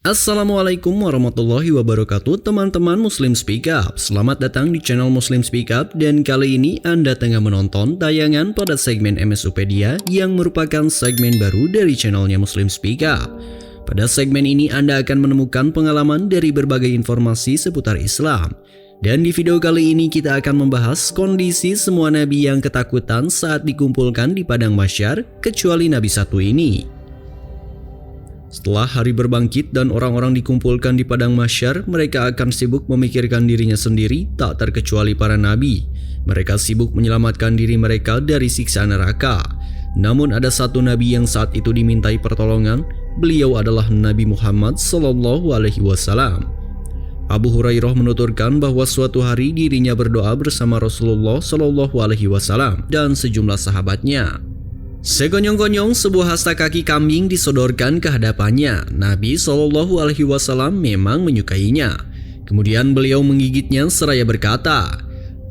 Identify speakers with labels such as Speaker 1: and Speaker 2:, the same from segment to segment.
Speaker 1: Assalamualaikum warahmatullahi wabarakatuh teman-teman Muslim Speak Up. Selamat datang di channel Muslim Speak Up dan kali ini Anda tengah menonton tayangan pada segmen MSUpedia yang merupakan segmen baru dari channelnya Muslim Speak Up. Pada segmen ini Anda akan menemukan pengalaman dari berbagai informasi seputar Islam. Dan di video kali ini kita akan membahas kondisi semua nabi yang ketakutan saat dikumpulkan di padang mahsyar kecuali nabi satu ini. Setelah hari berbangkit dan orang-orang dikumpulkan di padang mahsyar, mereka akan sibuk memikirkan dirinya sendiri, tak terkecuali para nabi. Mereka sibuk menyelamatkan diri mereka dari siksa neraka. Namun ada satu nabi yang saat itu dimintai pertolongan, beliau adalah Nabi Muhammad SAW. Abu Hurairah menuturkan bahwa suatu hari dirinya berdoa bersama Rasulullah SAW dan sejumlah sahabatnya. Sekonyong-konyong sebuah hasta kaki kambing disodorkan ke hadapannya. Nabi SAW memang menyukainya. Kemudian beliau menggigitnya seraya berkata,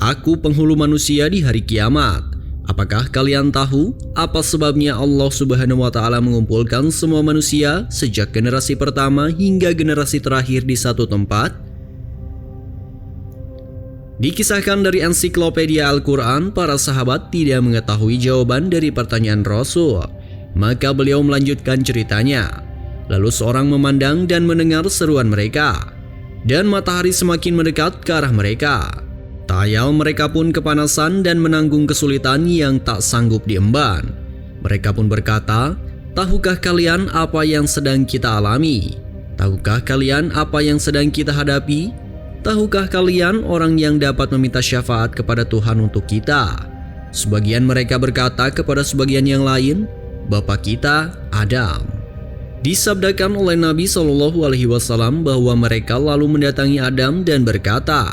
Speaker 1: "Aku penghulu manusia di hari kiamat. Apakah kalian tahu apa sebabnya Allah Subhanahu wa Ta'ala mengumpulkan semua manusia sejak generasi pertama hingga generasi terakhir di satu tempat?" Dikisahkan dari ensiklopedia Al-Quran, para sahabat tidak mengetahui jawaban dari pertanyaan Rasul. Maka beliau melanjutkan ceritanya. Lalu seorang memandang dan mendengar seruan mereka. Dan matahari semakin mendekat ke arah mereka. Tayal mereka pun kepanasan dan menanggung kesulitan yang tak sanggup diemban. Mereka pun berkata, "Tahukah kalian apa yang sedang kita alami? Tahukah kalian apa yang sedang kita hadapi? Tahukah kalian orang yang dapat meminta syafaat kepada Tuhan untuk kita?" Sebagian mereka berkata kepada sebagian yang lain, "Bapa kita, Adam." Disabdakan oleh Nabi SAW bahwa mereka lalu mendatangi Adam dan berkata,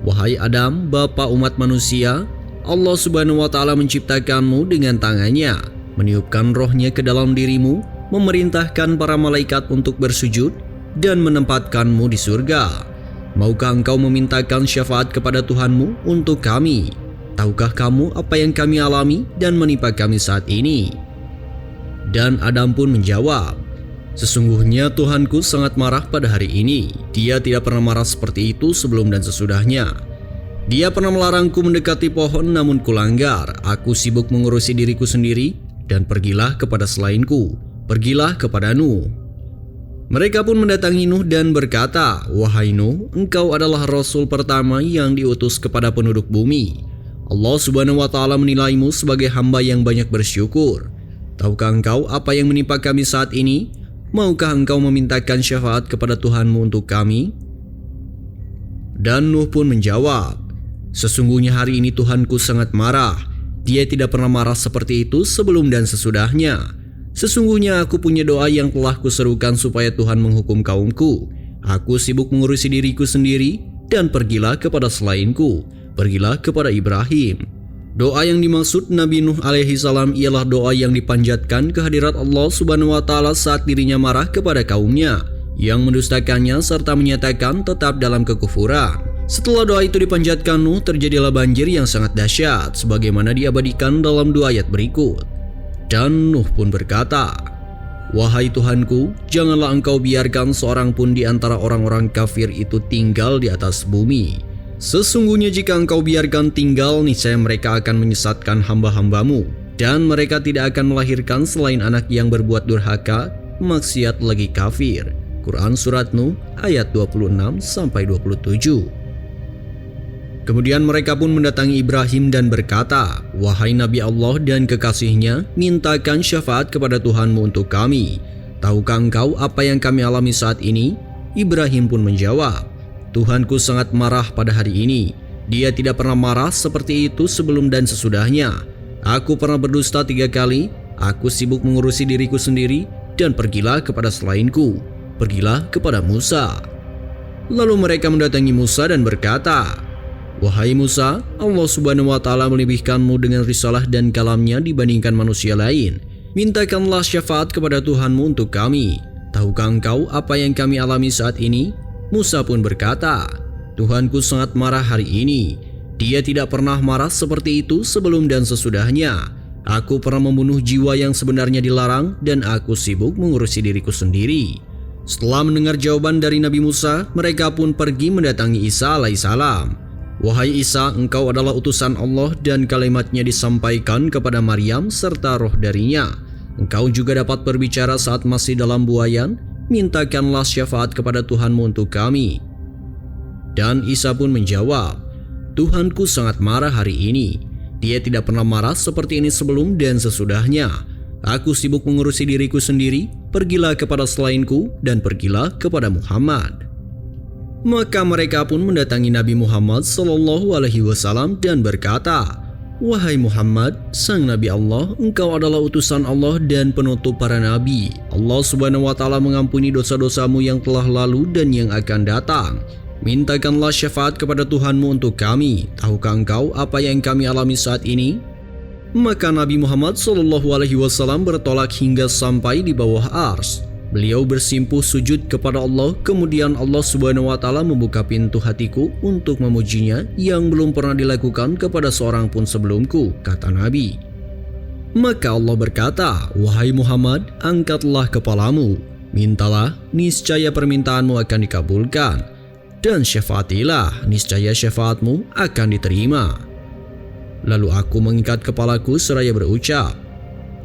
Speaker 1: "Wahai Adam, bapa umat manusia, Allah Subhanahu wa Ta'ala menciptakanmu dengan tangannya, meniupkan rohnya ke dalam dirimu, memerintahkan para malaikat untuk bersujud, dan menempatkanmu di surga. Maukah engkau memintakan syafaat kepada Tuhanmu untuk kami? Tahukah kamu apa yang kami alami dan menimpa kami saat ini?" Dan Adam pun menjawab, "Sesungguhnya Tuhanku sangat marah pada hari ini. Dia tidak pernah marah seperti itu sebelum dan sesudahnya. Dia pernah melarangku mendekati pohon namun kulanggar. Aku sibuk mengurusi diriku sendiri dan pergilah kepada selainku. Pergilah kepada Nuh." Mereka pun mendatangi Nuh dan berkata, "Wahai Nuh, engkau adalah Rasul pertama yang diutus kepada penduduk bumi. Allah Subhanahu wa Ta'ala menilaimu sebagai hamba yang banyak bersyukur. Tahukah engkau apa yang menimpa kami saat ini? Maukah engkau memintakan syafaat kepada Tuhanmu untuk kami?" Dan Nuh pun menjawab, "Sesungguhnya hari ini Tuhanku sangat marah. Dia tidak pernah marah seperti itu sebelum dan sesudahnya. Sesungguhnya aku punya doa yang telah kuserukan supaya Tuhan menghukum kaumku. Aku sibuk mengurusi diriku sendiri dan pergilah kepada selainku. Pergilah kepada Ibrahim." Doa yang dimaksud Nabi Nuh alaihi salam ialah doa yang dipanjatkan kehadirat Allah Subhanahu wa Ta'ala saat dirinya marah kepada kaumnya yang mendustakannya serta menyatakan tetap dalam kekufuran. Setelah doa itu dipanjatkan Nuh, terjadilah banjir yang sangat dahsyat sebagaimana diabadikan dalam 2 ayat berikut. Dan Nuh pun berkata, "Wahai Tuhanku, janganlah engkau biarkan seorang pun di antara orang-orang kafir itu tinggal di atas bumi. Sesungguhnya jika engkau biarkan tinggal, niscaya mereka akan menyesatkan hamba-hambamu, dan mereka tidak akan melahirkan selain anak yang berbuat durhaka, maksiat lagi kafir." Quran Surat Nuh ayat 26-27. Kemudian mereka pun mendatangi Ibrahim dan berkata, "Wahai Nabi Allah dan kekasihnya, mintakan syafaat kepada Tuhanmu untuk kami. Tahukah engkau apa yang kami alami saat ini?" Ibrahim pun menjawab, "Tuhanku sangat marah pada hari ini. Dia tidak pernah marah seperti itu sebelum dan sesudahnya. Aku pernah berdusta 3 kali, aku sibuk mengurusi diriku sendiri, dan pergilah kepada selainku. Pergilah kepada Musa." Lalu mereka mendatangi Musa dan berkata, "Wahai Musa, Allah Subhanahu wa Ta'ala melebihkanmu dengan risalah dan kalamnya dibandingkan manusia lain. Mintakanlah syafaat kepada Tuhanmu untuk kami. Tahukah engkau apa yang kami alami saat ini?" Musa pun berkata, "Tuhanku sangat marah hari ini. Dia tidak pernah marah seperti itu sebelum dan sesudahnya. Aku pernah membunuh jiwa yang sebenarnya dilarang dan aku sibuk mengurusi diriku sendiri." Setelah mendengar jawaban dari Nabi Musa, mereka pun pergi mendatangi Isa alaihissalam. Wahai Isa, engkau adalah utusan Allah dan kalimatnya disampaikan kepada Maryam serta roh darinya. Engkau juga dapat berbicara saat masih dalam buayan. Mintakanlah syafaat kepada Tuhanmu untuk kami. Dan Isa pun menjawab, Tuhanku sangat marah hari ini. Dia tidak pernah marah seperti ini sebelum dan sesudahnya. Aku sibuk mengurusi diriku sendiri, pergilah kepada selainku dan pergilah kepada Muhammad. Maka mereka pun mendatangi Nabi Muhammad SAW dan berkata, Wahai Muhammad, sang Nabi Allah, engkau adalah utusan Allah dan penutup para nabi. Allah Subhanahu wa Ta'ala mengampuni dosa-dosamu yang telah lalu dan yang akan datang. Mintakanlah syafaat kepada Tuhanmu untuk kami. Tahukah engkau apa yang kami alami saat ini? Maka Nabi Muhammad SAW bertolak hingga sampai di bawah ars. Beliau bersimpuh sujud kepada Allah, kemudian Allah Subhanahu wa Ta'ala membuka pintu hatiku untuk memujinya yang belum pernah dilakukan kepada seorang pun sebelumku, kata Nabi. Maka Allah berkata, Wahai Muhammad, angkatlah kepalamu, mintalah, niscaya permintaanmu akan dikabulkan, dan syafaatilah, niscaya syafaatmu akan diterima. Lalu aku mengikat kepalaku seraya berucap,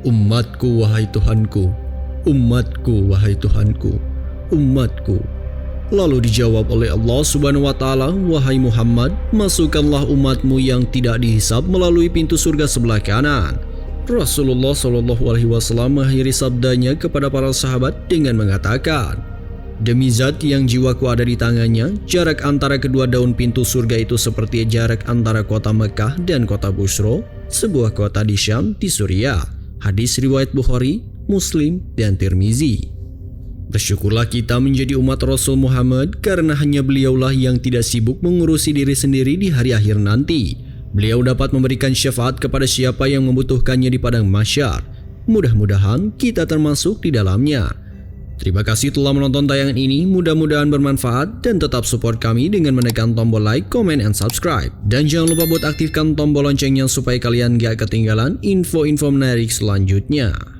Speaker 1: Umatku wahai Tuhanku, umatku wahai Tuhanku, umatku. Lalu dijawab oleh Allah Subhanahu wa Ta'ala, Wahai Muhammad, masukkanlah umatmu yang tidak dihisab melalui pintu surga sebelah kanan. Rasulullah SAW mengakhiri sabdanya kepada para sahabat dengan mengatakan, Demi zat yang jiwaku ada di tangannya, jarak antara kedua daun pintu surga itu seperti jarak antara kota Mekah dan kota Busro, sebuah kota di Syam di Suriah. Hadis riwayat Bukhari, Muslim, dan Tirmizi. Bersyukurlah kita menjadi umat Rasul Muhammad karena hanya beliaulah yang tidak sibuk mengurusi diri sendiri di hari akhir nanti. Beliau dapat memberikan syafaat kepada siapa yang membutuhkannya di padang mahsyar. Mudah-mudahan kita termasuk di dalamnya. Terima kasih telah menonton tayangan ini, mudah-mudahan bermanfaat dan tetap support kami dengan menekan tombol like, comment, and subscribe. Dan jangan lupa buat aktifkan tombol loncengnya supaya kalian gak ketinggalan info-info menarik selanjutnya.